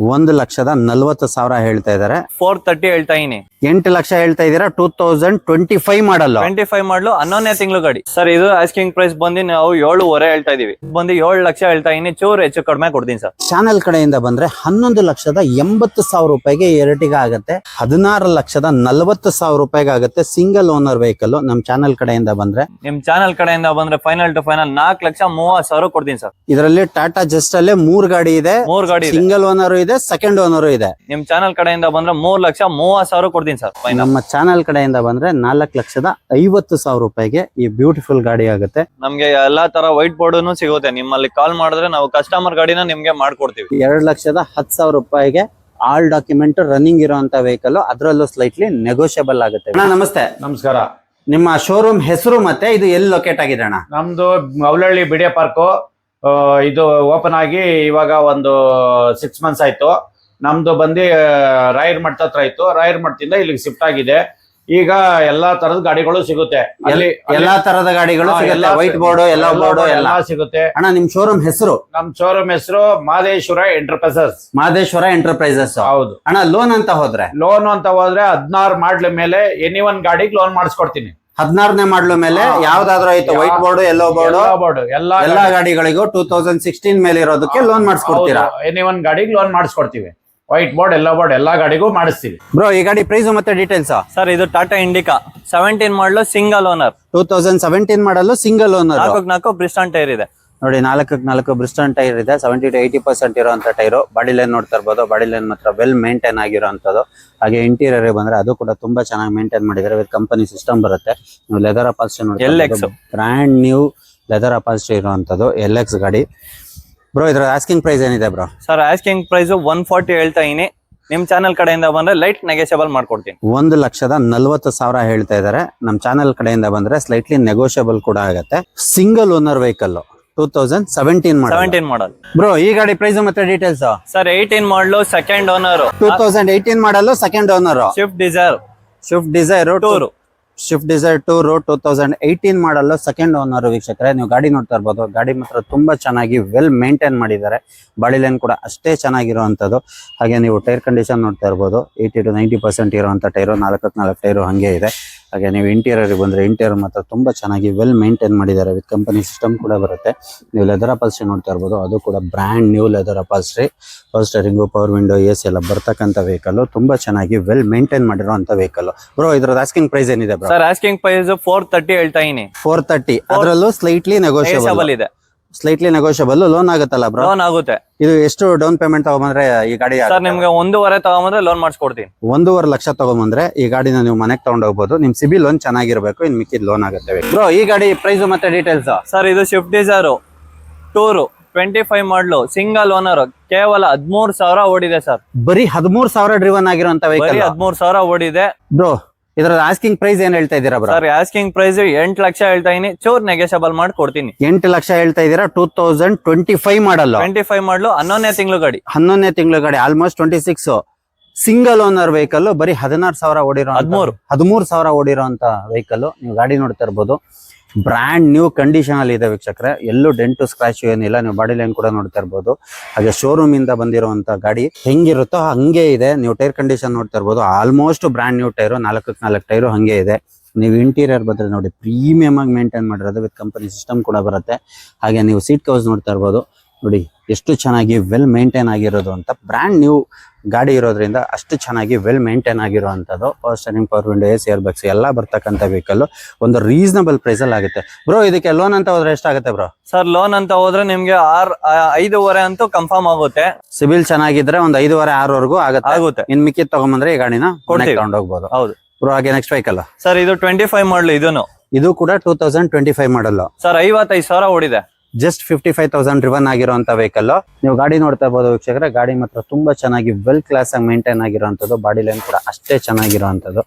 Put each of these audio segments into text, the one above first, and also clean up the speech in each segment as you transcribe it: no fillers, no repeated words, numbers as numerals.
1,40,000 ಹೇಳ್ತಾ ಇದಾರೆ. 430 ಹೇಳ್ತಾ ಇದೀನಿ. 8 ಲಕ್ಷ ಹೇಳ್ತಾ ಇದೀರಾ. 2025 ಮಾಡಲ್. 25 ಮಾಡಲು 11ನೇ ತಿಂಗಳು ಗಾಡಿ ಸರ್. ಇದು ಆಸ್ಕಿಂಗ್ ಪ್ರೈಸ್ ಬಂದು ನಾವು 7.5 ಹೇಳ್ತಾ ಇದೀವಿ. ಬಂದು 7 ಲಕ್ಷ ಹೇಳ್ತಾ ಇದೀನಿ. ಚೂರು ಹೆಚ್ಚು ಕಡಿಮೆ ಕೊಡ್ತೀನಿ ಸರ್. ಚಾನೆಲ್ ಕಡೆಯಿಂದ ಬಂದ್ರೆ 11,80,000 ರೂಪಾಯಿಗೆ ಎರಟಿಗೆ ಆಗುತ್ತೆ. 16,40,000 ರೂಪಾಯಿಗೆ ಆಗುತ್ತೆ. Single owner vehicle. ನಮ್ ಚಾನೆಲ್ ಕಡೆಯಿಂದ ಬಂದ್ರೆ ಫೈನಲ್ ಟು ಫೈನಲ್ 4,30,000 ಕೊಡ್ತೀನಿ ಸರ್. ಇದರಲ್ಲಿ ಟಾಟಾ ಜಸ್ಟ್ ಅಲ್ಲೇ 3 ಗಾಡಿ ಇದೆ. 3 ಗಾಡಿ ಸಿಂಗಲ್ ಓನರ್ ಇದೆ, ಸೆಕೆಂಡ್ ಓನರ್ ಇದೆ. ನಿಮ್ ಚಾನಲ್ ಕಡೆಯಿಂದ ಬಂದ್ರೆ 3,30,000 ಕೊಡ್ತೀನಿ ಸರ್. ನಮ್ಮ ಚಾನೆಲ್ ಕಡೆಯಿಂದ ಬಂದ್ರೆ 4,50,000 ರೂಪಾಯಿಗೆ ಈ ಬ್ಯೂಟಿಫುಲ್ ಗಾಡಿ ಆಗುತ್ತೆ. ನಮ್ಗೆ ಎಲ್ಲಾ ತರ ವೈಟ್ ಬೋರ್ಡ್ ಸಿಗುತ್ತೆ. ನಿಮ್ಮಲ್ಲಿ ಕಾಲ್ ಮಾಡಿದ್ರೆ ನಾವು ಕಸ್ಟಮರ್ ಗಾಡಿನ ನಿಮ್ಗೆ ಮಾಡ್ಕೊಡ್ತೀವಿ. 2,10,000 ರೂಪಾಯಿಗೆ ಆಲ್ ಡಾಕ್ಯುಮೆಂಟ್ ರನ್ನಿಂಗ್ ಇರುವಂತ ವೆಹಿಕಲ್. ಅದರಲ್ಲೂ ಸ್ಲೈಟ್ಲಿ ನೆಗೋಷಿಯಬಲ್ ಆಗುತ್ತೆ. ನಮಸ್ತೆ. ನಮಸ್ಕಾರ. ನಿಮ್ಮ ಶೋರೂಮ್ ಹೆಸರು ಮತ್ತೆ ಇದು ಎಲ್ಲಿ ಲೊಕೇಟ್ ಆಗಿದೆ ಅಣ್ಣ? ನಮ್ದು ಮೌಲಹಳ್ಳಿ ಬಿಡಿಯ ಪಾರ್ಕು. ಇದು ಓಪನ್ ಆಗಿ ಇವಾಗ ಒಂದು 6 ಮಂತ್ಸ್ ಆಯ್ತು. ನಮ್ದು ಬಂದು ರಾಯರ್ ಮಠ ಹತ್ರ ಇತ್ತು. ರಾಯರ್ ಮಠದಿಂದ ಇಲ್ಲಿಗೆ ಶಿಫ್ಟ್ ಆಗಿದೆ. ಈಗ ಎಲ್ಲಾ ತರದ ಗಾಡಿಗಳು ಸಿಗುತ್ತೆ. ಅಲ್ಲಿ ಎಲ್ಲಾ ತರದ ಗಾಡಿಗಳು ಸಿಗುತ್ತೆ. ವೈಟ್ ಬೋರ್ಡ್, ಎಲ್ಲೋ ಬೋರ್ಡ್ ಎಲ್ಲ ಸಿಗುತ್ತೆ. ಅಣ್ಣ ನಿಮ್ ಶೋರೂಮ್ ಹೆಸರು? ನಮ್ ಶೋರೂಮ್ ಹೆಸರು ಮಹದೇಶ್ವರ ಎಂಟರ್ಪ್ರೈಸಸ್. ಮಹದೇಶ್ವರ ಎಂಟರ್ಪ್ರೈಸಸ್. ಹೌದು ಅಣ್ಣ. ಲೋನ್ ಅಂತ ಹೋದ್ರೆ 16 ಮಾಡ್ಲ ಮೇಲೆ ಎನಿ ಒನ್ ಗಾಡಿಗೆ ಲೋನ್ ಮಾಡಿಸ್ಕೊಡ್ತೀನಿ. 16ನೇ ಮಾಡ್ಲ ಮೇಲೆ ಯಾವ್ದಾದ್ರು ಆಯ್ತು, ವೈಟ್ ಬೋರ್ಡ್, ಎಲ್ಲೋ ಬೋರ್ಡ್, ಎಲ್ಲಾ ಗಾಡಿಗಳಿಗೂ 2016 ಮೇಲೆ ಇರೋದಕ್ಕೆ ಲೋನ್ ಮಾಡಿಸ್ಕೊಡ್ತೀರಾ? ಎನಿ ಒನ್ ಗಾಡಿಗೆ ಲೋನ್ ಮಾಡಿಸ್ಕೊಡ್ತೀವಿ. ವೈಟ್ ಬೋರ್ಡ್, ಎಲ್ಲೋ ಬೋರ್ಡ್ ಎಲ್ಲಾ ಗಾಡಿಗೂ ಮಾಡಿಸ್ತೀವಿ. ಬ್ರೋ, ಈ ಗಾಡಿ ಪ್ರೈಸ್ ಮತ್ತೆ ಡೀಟೇಲ್ಸ್ ಸರ್. ಇದು ಟಾಟಾ ಇಂಡಿಕಾ 17 ಮಾಡಲು ಸಿಂಗಲ್ ಓನರ್. 2017 ಮಾಡಲು ಸಿಂಗಲ್ ಓನರ್. 4 ಬ್ರಿಸ್ಟಾನ್ ಟೈರ್ ಇದೆ ನೋಡಿ. 4 ಬ್ರಿಸ್ಟಾನ್ ಟೈರ್ ಇದೆ. 70 to 80% ಇರುವಂತ ಟೈರು. ಬಾಡಿ ಲೈನ್ ನೋಡ್ತಾ ಇರ್ಬೋದು. ಬಾಡಿ ಲೈನ್ ಮಾತ್ರ ವೆಲ್ ಮೇಂಟೈನ್ ಆಗಿರುವಂತದ್ದು. ಹಾಗೆ ಇಂಟೀರಿಯರ್ ಬಂದ್ರೆ ಅದು ಕೂಡ ತುಂಬಾ ಚೆನ್ನಾಗಿ ಮೇಂಟೈನ್ ಮಾಡಿದ್ದಾರೆ. ವಿತ್ ಕಂಪನಿ ಸಿಸ್ಟಮ್ ಬರುತ್ತೆ. ನೀವು leather upholstery brand new leather upholstery ಇರುವಂತದ್ದು LX ಗಾಡಿ. ಬ್ರೋ, ಇದ್ರ ಆಸ್ಕಿಂಗ್ ಪ್ರೈಸ್ ಏನಿದೆ ಬ್ರೋ? ಸರ್, ಆಸ್ಕಿಂಗ್ ಪ್ರೈಸ್ 140 ಹೇಳ್ತಾ ಇದೀನಿ. ನಿಮ್ ಚಾನಲ್ ಕಡೆಯಿಂದ ಬಂದ್ರೆ ಲೈಟ್ ನೆಗೋಷಿಯಬಲ್ ಮಾಡ್ಕೊಡ್ತೀನಿ. 1,40,000 ಹೇಳ್ತಾ ಇದಾರೆ. ನಮ್ ಚಾನಲ್ ಕಡೆಯಿಂದ ಬಂದ್ರೆ ಸ್ಲೈಟ್ಲಿ ನೆಗೋಷಿಯಬಲ್ ಕೂಡ ಆಗುತ್ತೆ. Single owner vehicle. 2017 ಮಾಡಲ್. ಬ್ರೋ, ಈ ಗಾಡಿ ಪ್ರೈಸ್ ಮತ್ತೆ ಡೀಟೇಲ್ಸ್? ಸರ್, 18 ಮಾಡಲು ಸೆಕೆಂಡ್ ಓನರ್. 2018 ಮಾಡಲು second owner. Swift Dzire tour 2018 ಮಾಡಲು ಸೆಕೆಂಡ್ ಓನರ್. ವೀಕ್ಷಕರೇ, ನೀವು ಗಾಡಿ ನೋಡ್ತಾ ಇರ್ಬೋದು. ಗಾಡಿ ಮಾತ್ರ ತುಂಬಾ ಚೆನ್ನಾಗಿ ವೆಲ್ ಮೇಂಟೈನ್ ಮಾಡಿದ್ದಾರೆ. ಬಾಡಿ ಲೈನ್ ಕೂಡ ಅಷ್ಟೇ ಚೆನ್ನಾಗಿರುವಂತದ್ದು. ಹಾಗೆ ನೀವು ಟೈರ್ ಕಂಡೀಷನ್ ನೋಡ್ತಾ ಇರ್ಬೋದು. 80 to 90% ಇರುವಂತ ಟೈರು. 4 ಟೈರು ಹಂಗೆ ಇದೆ. ಹಾಗೆ ನೀವು ಇಂಟೀರಿಯರ್ ಬಂದ್ರೆ ಇಂಟೀರಿಯರ್ ಮಾತ್ರ ತುಂಬಾ ಚೆನ್ನಾಗಿ ವೆಲ್ ಮೇಂಟೈನ್ ಮಾಡಿದ್ದಾರೆ. ವಿತ್ ಕಂಪನಿ ಸಿಸ್ಟಮ್ ಕೂಡ ಬರುತ್ತೆ. ನೀವು ಲೆದರ್ ಅಪಾಲ್ಸ್ಟ್ರಿ ನೋಡ್ತಾ ಇರ್ಬೋದು. ಅದು ಕೂಡ brand new leather upholstery. Power steering, power window, AC ಎಲ್ಲ ಬರ್ತಕ್ಕಂಥ ವೆಹಿಕಲ್. ತುಂಬಾ ಚೆನ್ನಾಗಿ ವೆಲ್ ಮೇಂಟೈನ್ ಮಾಡಿರುವಂತ ವೆಹಿಕಲ್. ಬ್ರೋ, ಇದ್ರದ್ದು ಆಸ್ಕಿಂಗ್ ಪ್ರೈಸ್ ಏನಿದೆ ಬ್ರೋ? ಸರ್, ಆಸ್ಕಿಂಗ್ ಪ್ರೈಸ್ 430 ಹೇಳ್ತಾ ಇದೀನಿ. 430. ಅದರಲ್ಲೂ ಸ್ಲೈಟ್ಲಿ ನೆಗೋಷಿಯಬಲ್ ಇದೆ. Slightly negotiable. ಲೋನ್ ಆಗುತ್ತಲ್ಲ ಬ್ರೋ? ಲೋನ್ ಆಗುತ್ತೆ. ಇದು ಎಷ್ಟು ಡೌನ್ ಪೇಮೆಂಟ್ ತಗೊಂಡ್ರೆ ಈ ಗಾಡಿ? ಸರ್, ನಿಮ್ಗೆ 1.5 ತಗೊಂಡ್ರೆ ಲೋನ್ ಮಾಡಿಸ್ಕೊಡ್ತೀನಿ. 1.5 ಲಕ್ಷ ತಗೊಂಡ್ಬಂದ್ರೆ ಈ ಗಾಡಿನ ನೀವು ಮನೆಗೆ ತಗೊಂಡ್ ಹೋಗ್ಬೋದು. ನಿಮ್ ಸಿಬಿಲ್ ಲೋನ್ ಚೆನ್ನಾಗಿರ್ಬೇಕು. ಇನ್ ಮಿಕ್ಕಿದ್ ಲೋನ್ ಆಗುತ್ತೆ. ಬ್ರೋ, ಈ ಗಾಡಿ ಪ್ರೈಸ್ ಮತ್ತೆ ಡೀಟೇಲ್ಸ್? ಸರ್, ಇದು ಸ್ವಿಫ್ಟ್ ಡಿಸೈರ್ ಟೂರ್ 25 ಮಾಡಲು ಸಿಂಗಲ್ ಓನರ್. ಕೇವಲ 13,000 ಓಡಿದೆ ಸರ್. ಬರೀ 13,000 ಡ್ರಿವನ್ ಆಗಿರುವಂತ ವೆಹಿಕಲ್. 13,000 ಓಡಿದೆ. ಬ್ರೋ, ಇದರ ಆಸ್ಕಿಂಗ್ ಪ್ರೈಸ್ ಏನ್ ಹೇಳ್ತಾ ಇದೀರಾ bro? Sir, asking price 8 lakh ಹೇಳ್ತಾ ಇದೀನಿ. ಚೂರ್ ನೆಗೋಷಿಯಬಲ್ ಮಾಡಿ ಕೊಡ್ತೀನಿ. 8 ಲಕ್ಷ ಹೇಳ್ತಾ ಇದೀರಾ. 2025 ಮಾಡಲ್. 25 ಮಾಡಲು 11ನೇ ತಿಂಗಳು ಗಾಡಿ. 11ನೇ ತಿಂಗಳು ಗಾಡಿ. ಆಲ್ಮೋಸ್ಟ್ 26. Single owner vehicle. ಬರೀ 16,000 ಓಡಿರೋ 13,000 ಓಡಿರೋಂತ ವೆಹಿಕಲ್. ನೀವು ಗಾಡಿ ನೋಡ್ತಾ ಇರ್ಬೋದು. ಬ್ರ್ಯಾಂಡ್ ನ್ಯೂ ಕಂಡೀಷನ್ ಅಲ್ಲಿ ಇದೆ ವೀಕ್ಷಕರೇ. ಎಲ್ಲೂ ಡೆಂಟು ಸ್ಕ್ರಾಚ್ ಏನಿಲ್ಲ. ನೀವು ಬಾಡಿ ಲೈನ್ ಕೂಡ ನೋಡ್ತಾ ಇರ್ಬೋದು. ಹಾಗೆ ಶೋರೂಮ್ ಇಂದ ಬಂದಿರುವಂತ ಗಾಡಿ ಹೆಂಗಿರುತ್ತೋ ಹಂಗೆ ಇದೆ. ನೀವು ಟೈರ್ ಕಂಡೀಷನ್ ನೋಡ್ತಾ ಇರ್ಬೋದು. Almost brand new tyre. 4 tyre ಹಂಗೆ ಇದೆ. ನೀವು ಇಂಟೀರಿಯರ್ ಬಂದ್ರೆ ನೋಡಿ, ಪ್ರೀಮಿಯಂ ಆಗಿ ಮೇಂಟೈನ್ ಮಾಡಿರೋದು. ವಿತ್ ಕಂಪನಿ ಸಿಸ್ಟಮ್ ಕೂಡ ಬರುತ್ತೆ. ಹಾಗೆ ನೀವು ಸೀಟ್ ಕವರ್ಸ್ ನೋಡ್ತಾ ಇರ್ಬೋದು. ನೋಡಿ ಎಷ್ಟು ಚೆನ್ನಾಗಿ ವೆಲ್ ಮೇಂಟೈನ್ ಆಗಿರೋದು ಅಂತ. ಬ್ರ್ಯಾಂಡ್ ನ್ಯೂ ಗಾಡಿ ಇರೋದ್ರಿಂದ ಅಷ್ಟು ಚೆನ್ನಾಗಿ ವೆಲ್ ಮೇಂಟೈನ್ ಆಗಿರುವಂತದ್ದು. Power steering, power window, AC, air bags ಎಲ್ಲ ಬರ್ತಕ್ಕಂಥ ವೆಹಿಕಲ್. ಒಂದು ರೀಸನಬಲ್ ಪ್ರೈಸ್ ಅಲ್ಲಿ ಆಗುತ್ತೆ. ಬ್ರೋ, ಇದಕ್ಕೆ ಲೋನ್ ಅಂತ ಹೋದ್ರೆ ಎಷ್ಟಾಗುತ್ತೆ ಬ್ರೋ? ಸರ್, ಲೋನ್ ಅಂತ ಹೋದ್ರೆ ನಿಮ್ಗೆ 5.5 ಅಂತೂ ಕನ್ಫರ್ಮ್ ಆಗುತ್ತೆ. ಸಿಬಿಲ್ ಚೆನ್ನಾಗಿದ್ರೆ ಒಂದು 5.5, 6 ಆಗುತ್ತೆ. ಇನ್ ಮಿಕ್ಕಿದ್ ತಗೊಂಡ್ಬಂದ್ರೆ ಈ ಗಾಡಿನ ತಗೊಂಡ್ ಹೋಗ್ಬೋದು. ಹೌದು ಬ್ರೋ. ಹಾಗೆ ನೆಕ್ಸ್ಟ್ ವೆಹಿಕಲ್ ಸರ್, ಇದು 25 ಮಾಡಲು. ಇದು ಕೂಡ 2025 ಮಾಡಲ್. ಸರ್, 55,000 ಓಡಿದೆ. ಜಸ್ಟ್ 55,000 ಡ್ರಿವನ್ ಆಗಿರುವಂತ ವೆಹಿಕಲ್. ನೀವು ಗಾಡಿ ನೋಡ್ತಾ ಇರ್ಬೋದು ವೀಕ್ಷಕರೇ. ಗಾಡಿ ಮಾತ್ರ ತುಂಬಾ ಚೆನ್ನಾಗಿ ವೆಲ್ ಕ್ಲಾಸ್ ಆಗಿ ಮೇಂಟೈನ್ ಆಗಿರುವಂತದ್ದು. ಬಾಡಿ ಲೈನ್ ಕೂಡ ಅಷ್ಟೇ ಚೆನ್ನಾಗಿರುವಂತದ್ದು.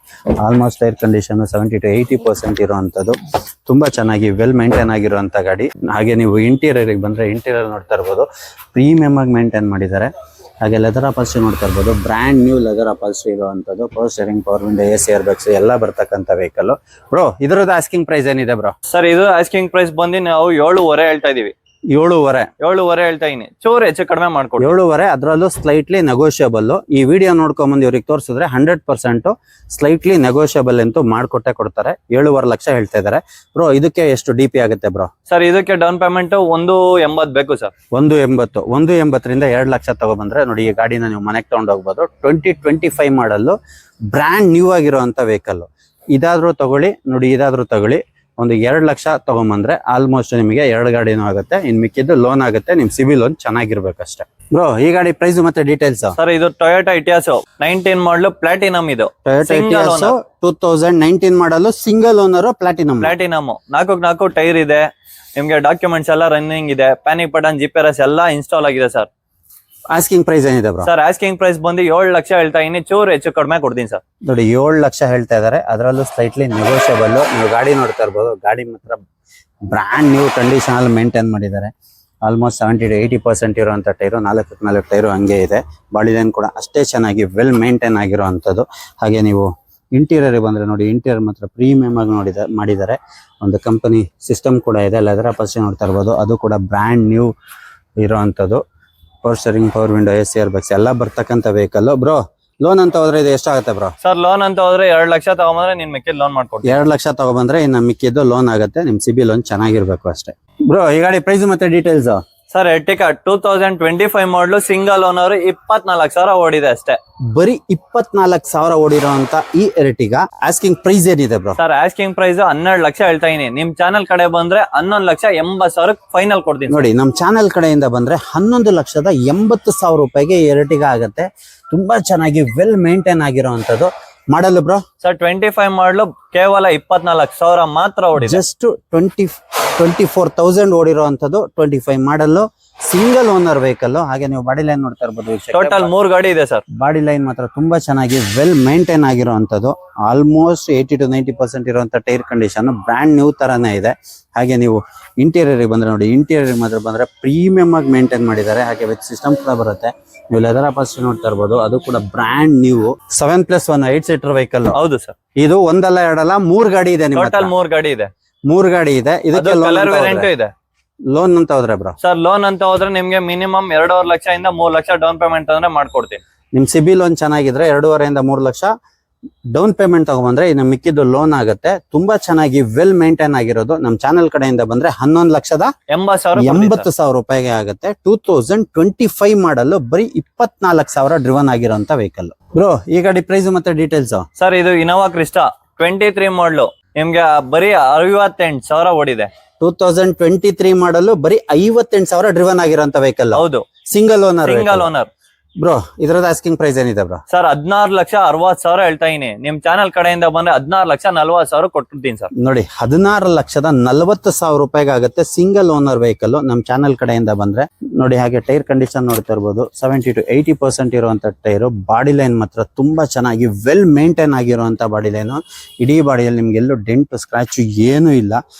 ಆಲ್ಮೋಸ್ಟ್ ಟೈರ್ ಕಂಡೀಷನ್ 70 to 80% ಇರುವಂತದ್ದು. ತುಂಬಾ ಚೆನ್ನಾಗಿ ವೆಲ್ ಮೇಂಟೈನ್ ಆಗಿರುವಂತ ಗಾಡಿ. ಹಾಗೆ ನೀವು ಇಂಟೀರಿಯರ್ ಬಂದ್ರೆ ಇಂಟೀರಿಯರ್ ನೋಡ್ತಾ ಇರ್ಬೋದು. ಪ್ರೀಮಿಯಂ ಆಗಿ ಮೇಂಟೈನ್ ಮಾಡಿದ್ದಾರೆ. ಹಾಗೆ ಲೆದರ್ ಅಪಾಲ್ಸ್ಟ್ರಿ ನೋಡ್ತಾ ಇರ್ಬೋದು. ಬ್ರ್ಯಾಂಡ್ ನ್ಯೂ ಲೆದರ್ ಅಪಾಲ್ಸ್ಟ್ರಿ ಇರುವಂತದ್ದು. Power steering, power window, AC, air bags ಎಲ್ಲ ಬರ್ತಕ್ಕಂಥ ವೆಹಿಕಲ್. ಬ್ರೋ, ಇದರದ್ದು ಆಸ್ಕಿಂಗ್ ಪ್ರೈಸ್ ಏನಿದೆ ಬ್ರೋ? ಸರ್, ಇದು ಆಸ್ಕಿಂಗ್ ಪ್ರೈಸ್ ಬಂದು ನಾವು 7.5 ಹೇಳ್ತಾ ಇದೀವಿ. 7.5 ಹೇಳ್ತಾ ಇದೀನಿ, ಚೂರು ಹೆಚ್ಚು ಕಡಿಮೆ ಮಾಡ್ಕೊಡಿ. 7.5, ಅದರಲ್ಲೂ ಸ್ಲೈಟ್ಲಿ ನೆಗೋಷಿಯಬಲ್. ಈ ವಿಡಿಯೋ ನೋಡ್ಕೊಂಬಂದು ಇವ್ರಿಗೆ ತೋರಿಸಿದ್ರೆ 100% ಸ್ಲೈಟ್ಲಿ ನೆಗೋಷಿಯಬಲ್ ಅಂತೂ ಮಾಡ್ಕೊಟ್ಟೆ ಕೊಡ್ತಾರೆ. 7.5 ಲಕ್ಷ ಹೇಳ್ತಾ ಇದಾರೆ ಬ್ರೋ. ಇದಕ್ಕೆ ಎಷ್ಟು DP ಆಗುತ್ತೆ ಬ್ರೋ? ಸರ್ ಇದಕ್ಕೆ ಡೌನ್ ಪೇಮೆಂಟ್ 1.80 ಬೇಕು ಸರ್. 1.80 2 ಲಕ್ಷ ತಗೊಬಂದ್ರೆ ನೋಡಿ ಈ ಗಾಡಿನ ನೀವು ಮನೆಗೆ ತಗೊಂಡು ಹೋಗ್ಬೋದು. 2025 ಮಾಡಲ್ಲು, ಬ್ರ್ಯಾಂಡ್ ನ್ಯೂ ಆಗಿರುವಂತ ವೆಹಿಕಲ್. ಇದಾದ್ರೂ ತಗೊಳ್ಳಿ ನೋಡಿ, ಇದಾದ್ರೂ ತಗೊಳ್ಳಿ. ಒಂದು 2 ಲಕ್ಷ ತಗೊಂಬಂದ್ರೆ ಆಲ್ಮೋಸ್ಟ್ ನಿಮಗೆ 2 ಗಾಡಿನೂ ಆಗುತ್ತೆ. ಇನ್ ಮಿಕ್ಕಿದ್ದು ಲೋನ್ ಆಗುತ್ತೆ. ನಿಮ್ ಸಿಬಿಲ್ ಲೋನ್ ಚೆನ್ನಾಗಿರ್ಬೇಕಷ್ಟೇ ಬ್ರೋ. ಈ ಗಾಡಿ ಪ್ರೈಸ್ ಮತ್ತೆ ಡೀಟೇಲ್ಸ್. ಸರ್ ಇದು ಟೊಯೋಟಾ ಇಟಿಯಾಸ್ 19 ಮಾಡಲ್ ಪ್ಲಾಟಿನಮ್. ಇದು ಟೊಯೋಟಾ ಇಟಿಯಾಸ್ 2019 ಮಾಡಲು, ಸಿಂಗಲ್ ಓನರ್, ಪ್ಲಾಟಿನಮ್. 4 ಟೈರ್ ಇದೆ. ನಿಮ್ಗೆ ಡಾಕ್ಯುಮೆಂಟ್ಸ್ ಎಲ್ಲ ರನ್ನಿಂಗ್ ಇದೆ. ಪ್ಯಾನಿಕ್ ಬಟನ್, GPS ಎಲ್ಲ ಇನ್ಸ್ಟಾಲ್ ಆಗಿದೆ ಸರ್. ಆಸ್ಕಿಂಗ್ ಪ್ರೈಸ್ ಏನಿದೆ ಬ್ರೋ? ಸರ್ ಆಸ್ಕಿಂಗ್ ಪ್ರೈಸ್ ಬಂದು 7 ಲಕ್ಷ ಹೇಳ್ತಾ ಇದೀನಿ, ಚೂರು ಹೆಚ್ಚು ಕಡಿಮೆ ಕೊಡ್ತೀನಿ ಸರ್. ನೋಡಿ 7 ಲಕ್ಷ ಹೇಳ್ತಾ ಇದಾರೆ, ಅದರಲ್ಲೂ ಸ್ಲೈಟ್ಲಿ ನೆಗೋಷಿಯಬಲ್. ನೀವು ಗಾಡಿ ನೋಡ್ತಾ ಇರ್ಬೋದು, ಗಾಡಿ ಮಾತ್ರ ಬ್ರ್ಯಾಂಡ್ ನ್ಯೂ ಕಂಡೀಷನ್ ಅಲ್ಲಿ ಮೇಂಟೈನ್ ಮಾಡಿದ್ದಾರೆ. ಆಲ್ಮೋಸ್ಟ್ 70 to 80% ಇರುವಂತ ಟೈರು, 4 ಟೈರು ಹಂಗೆ ಇದೆ. ಬಾಡಿ ಲೈನ್ ಕೂಡ ಅಷ್ಟೇ ಚೆನ್ನಾಗಿ ವೆಲ್ ಮೇಂಟೈನ್ ಆಗಿರುವಂತದ್ದು. ಹಾಗೆ ನೀವು ಇಂಟೀರಿಯರ್ ಬಂದ್ರೆ ನೋಡಿ, ಇಂಟೀರಿಯರ್ ಮಾತ್ರ ಪ್ರೀಮಿಯಂ ಆಗಿ ಮಾಡಿದ್ದಾರೆ. ಒಂದು ಕಂಪನಿ ಸಿಸ್ಟಮ್ ಕೂಡ ಇದೆ. ಲೆದರ್ ಅಪಾಲ್ಸ್ಟರಿ ನೋಡ್ತಾ ಇರ್ಬೋದು, ಅದು ಕೂಡ ಬ್ರ್ಯಾಂಡ್ ನ್ಯೂ ಇರುವಂತದ್ದು. Power steering, power window, AC ಏರ್ಬ್ಯಾಗ್ಸ್ ಎಲ್ಲ ಬರ್ತಕ್ಕಂಥ ವೆಹಿಕಲ್. ಬ್ರೋ ಲೋನ್ ಅಂತ ಹೋದ್ರೆ ಇದು ಎಷ್ಟಾಗುತ್ತೆ ಬ್ರೋ? ಸರ್ ಲೋನ್ ಅಂತ ಹೋದ್ರೆ 2 ಲಕ್ಷ ತಗೊಂಡ್ರೆ ನಿನ್ ಮಿಕ್ಕಿದ್ ಲೋನ್ ಮಾಡ್ಕೊಡ್ತೀನಿ. 2 ಲಕ್ಷ ತಗೊಬಂದ್ರೆ ಇನ್ನು ಮಿಕ್ಕಿದ್ದು ಲೋನ್ ಆಗುತ್ತೆ. ನಿಮ್ ಸಿಬಿಲ್ ಲೋನ್ ಚೆನ್ನಾಗಿರ್ಬೇಕು ಅಷ್ಟೇ ಬ್ರೋ. ಈ ಗಾಡಿ ಪ್ರೈಸ್ ಮತ್ತೆ ಡೀಟೇಲ್ಸ್. ಸರ್ ಎರ್ಟಿಗಾ 2025 ಮಾಡಲು, ಸಿಂಗಲ್ ಓನರ್, 24,000 ಓಡಿದೆ ಅಷ್ಟೇ. ಬರೀ 24,000 ಓಡಿರೋಂತ ಈ ಎರ್ಟಿಗಾ ಆಸ್ಕಿಂಗ್ ಪ್ರೈಸ್ ಏನಿದೆ bro? Sir asking price 12 lakh ಹೇಳ್ತಾ ಇದೀನಿ. ನಿಮ್ ಚಾನಲ್ ಕಡೆ ಬಂದ್ರೆ 11,80,000 ಫೈನಲ್ ಕೊಡ್ತೀನಿ. ನೋಡಿ ನಮ್ ಚಾನೆಲ್ ಕಡೆಯಿಂದ ಬಂದ್ರೆ 11,80,000 ರೂಪಾಯಿಗೆ ಎರ್ಟಿಗಾ ಆಗುತ್ತೆ. ತುಂಬಾ ಚೆನ್ನಾಗಿ ವೆಲ್ ಮೇಂಟೈನ್ ಆಗಿರೋಂಥದ್ದು. Model bro? ಸರ್ 25 ಮಾಡಲು ಕೇವಲ 24,000 ಮಾತ್ರ ಓಡಿದೆ. ಜಸ್ಟ್ 24,000 ಓಡಿರೋಂಥದ್ದು. 25 ಮಾಡಲ್ಲು, ಸಿಂಗಲ್ ಓನರ್ ವೆಹಿಕಲ್. ಹಾಗೆ ನೀವು ಬಾಡಿ ಲೈನ್ ನೋಡ್ತಾ ಇರ್ಬೋದು. ಟೋಟಲ್ 3 ಗಾಡಿ ಇದೆ ಸರ್. ಬಾಡಿ ಲೈನ್ ಮಾತ್ರ ತುಂಬಾ ಚೆನ್ನಾಗಿ ವೆಲ್ ಮೇಂಟೈನ್ ಆಗಿರುವಂತದ್ದು. ಆಲ್ಮೋಸ್ಟ್ 80 to 90% ಇರುವಂತ ಟೈರ್ ಕಂಡೀಷನ್ ಬ್ರ್ಯಾಂಡ್ ನ್ಯೂ ತರಾನೇ ಇದೆ. ಹಾಗೆ ನೀವು ಇಂಟೀರಿಯರ್ ಬಂದ್ರೆ ನೋಡಿ, ಇಂಟೀರಿಯರ್ ಮಾತ್ರ ಬಂದ್ರೆ ಪ್ರೀಮಿಯಂ ಆಗಿ ಮೇಂಟೈನ್ ಮಾಡಿದ್ದಾರೆ. ಹಾಗೆ ವಿತ್ ಸಿಸ್ಟಮ್ ಕೂಡ ಬರುತ್ತೆ. ನೀವು ಲೆದರ್ ಅಪಾಲ್ಸ್ಟರಿ ನೋಡ್ತಾ ಇರ್ಬೋದು, ಅದು ಕೂಡ ಬ್ರ್ಯಾಂಡ್ ನ್ಯೂ. 7+1 8 seater vehicle. ಹೌದು ಸರ್. ಇದು ಒಂದಲ್ಲ ಎರಡಲ್ಲ 3 ಗಾಡಿ ಇದೆ. ಟೋಟಲ್ 3 ಗಾಡಿ ಇದೆ. 3 ಗಾಡಿ ಇದೆ. ಇದಕ್ಕೆ ಕಲರ್ ವೇರಿಯಂಟ್ ಇದೆ. ಲೋನ್ ಅಂತ ಹೋದ್ರೆ ಬ್ರೋ? ಸರ್ ಲೋನ್ ಅಂತ ಹೋದ್ರೆ ನಿಮ್ಗೆ ಮಿನಿಮಮ್ 2.5 ಲಕ್ಷದಿಂದ 3 ಲಕ್ಷ ಡೌನ್ ಪೇಮೆಂಟ್ ಅಂದ್ರೆ ಮಾಡ್ಕೊಡ್ತೀನಿ. ನಿಮ್ ಸಿಬಿಲ್ ಲೋನ್ ಚೆನ್ನಾಗಿದ್ರೆ 2.5 ಇಂದ 3 ಲಕ್ಷ ಡೌನ್ ಪೇಮೆಂಟ್ ತಗೊಂಡ್ಬಂದ್ರೆ ಇನ್ನು ಮಿಕ್ಕಿದ್ದು ಲೋನ್ ಆಗುತ್ತೆ. ತುಂಬಾ ಚೆನ್ನಾಗಿ ವೆಲ್ ಮೇಂಟೈನ್ ಆಗಿರೋದು. ನಮ್ ಚಾನೆಲ್ ಕಡೆಯಿಂದ ಬಂದ್ರೆ 11,80,000 ರೂಪಾಯಿಗೆ ಆಗುತ್ತೆ. 2025 ಮಾಡಲು, ಬರೀ 24,000 ಡ್ರಿವನ್ ಆಗಿರೋಂತ ವೆಹಿಕಲ್. ಬ್ರೋ ಈ ಗಾಡಿ ಪ್ರೈಸ್ ಮತ್ತೆ ಡೀಟೇಲ್ಸ್. ಸರ್ ಇದು ಇನೋವಾ ಕ್ರಿಸ್ಟಾ 23 ಮಾಡಲು, ನಿಮ್ಗೆ ಬರೀ 68,000 ಓಡಿದೆ. 2023 ಮಾಡಲು, ಬರೀ 58,000 ಡ್ರಿವನ್ ಆಗಿರೋಂತ ವೆಹಿಕಲ್. ಹೌದು, ಸಿಂಗಲ್ ಓನರ್. ಬ್ರೋ ಇದ್ರದ ಆಸ್ಕಿಂಗ್ ಪ್ರೈಸ್ ಏನಿದೆ ಬ್ರೋ? ಸರ್ 16,60,000 ಹೇಳ್ತಾ ಇದೀನಿ. ನಿಮ್ ಚಾನಲ್ ಕಡೆಯಿಂದ ಬಂದ್ರೆ 16,40,000 ಕೊಟ್ಟಿರ್ತೀನಿ ಸರ್. ನೋಡಿ 16,40,000 ರೂಪಾಯಿಗೆ ಆಗುತ್ತೆ. ಸಿಂಗಲ್ ಓನರ್ ವೆಹಿಕಲ್ ನಮ್ ಚಾನಲ್ ಕಡೆಯಿಂದ ಬಂದ್ರೆ ನೋಡಿ. ಹಾಗೆ ಟೈರ್ ಕಂಡೀಷನ್ ನೋಡ್ತಾ ಇರ್ಬೋದು, 70 to 80% ಇರುವಂತ ಟೈರು. ಬಾಡಿ ಲೈನ್ ಮಾತ್ರ ತುಂಬಾ ಚೆನ್ನಾಗಿ ವೆಲ್ ಮೇಂಟೈನ್ ಆಗಿರುವಂತ ಬಾಡಿ ಲೈನ್. ಇಡೀ ಬಾಡಿಯಲ್ಲಿ ನಿಮ್ಗೆ ಎಲ್ಲೂ ಡೆಂಟ್ ಸ್ಕ್ರಾಚ್ ಏನೂ ಇಲ್ಲ.